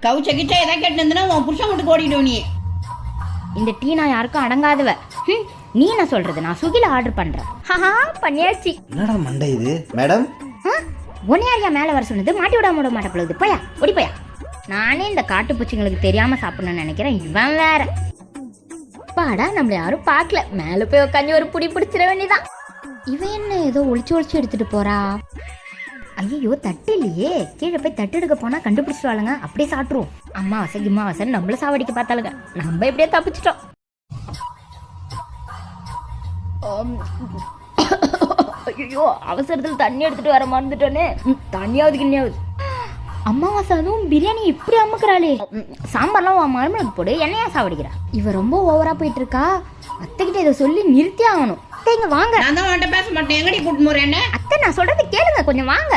கவுச்ச கிட்ட எதாவது கேட்டு இருந்தனா உன் புருஷன் வீட்டுக்கு ஓடிடும் நீ. இந்த டீ நான் யாருக்கும் அடங்காதவ. நீ என்ன சொல்றது? நான் ஸ்விக்கில ஆர்டர் பண்றேன். பண்ணியாச்சு. என்னடா மண்டை இது மேடம்? உன்னை யாரையா மேல வர சொன்னது? மாட்டி விட மாட்ட போகுது. போயா ஓடி போயா. நானே இந்த காட்டு பூச்சிங்களுக்கு தெரியாம சாப்பிடணும்னு நினைக்கிறேன். இவன் வேற. பாடா நம்மள யாரும் பார்க்கல. மேல போய் உட்காந்து ஒரு புடி பிடிச்சிட வேண்டியதான். இவன் என்ன ஏதோ ஒளிச்சு எடுத்துட்டு போறா? ஐயோ தட்டு இல்லையே. கீழே போய் தட்டு எடுக்க போனா கண்டுபிடிச்சிருவாளுங்க. அப்படியே சாப்பிட்டுருவோம். அம்மாவாசை கிம்மாவாசை நம்மள சாவடிக்க பார்த்தாளுங்க. நம்ம எப்படியே தப்பிச்சிட்டோம். ஐயோ அவசரத்தில் தண்ணி எடுத்துட்டு வர மறந்துட்டோன்னே. தண்ணியாவது கிண்ணியாவது. அம்மாவாசை அதுவும் பிரியாணி இப்படி அமுக்குறாளே. சாம்பார்லாம் மருமலுக்கு போடு. என்னையா சாவடிக்கிறா? இவ ரொம்ப ஓவரா போயிட்டு இருக்கா. அத்தைகிட்ட இதை சொல்லி நிறுத்தி ஆகணும். இங்க வாங்க. நான் தான் பேச மாட்டேன். எங்கடி கூட்டு போறேன்னு? அத்தை நான் சொல்றது கேளுங்க கொஞ்சம் வாங்க.